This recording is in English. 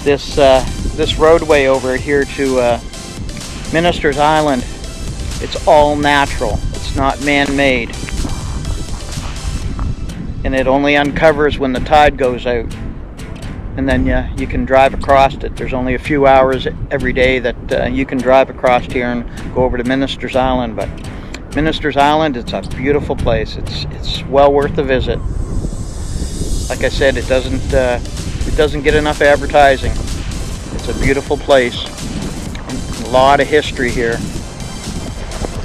This roadway over here to Minister's Island, it's all natural. It's not man-made. And it only uncovers when the tide goes out. And then you can drive across it. There's only a few hours every day that you can drive across here and go over to Minister's Island. But Minister's Island, it's a beautiful place. It's well worth a visit. Like I said, it doesn't get enough advertising. It's a beautiful place. A lot of history here.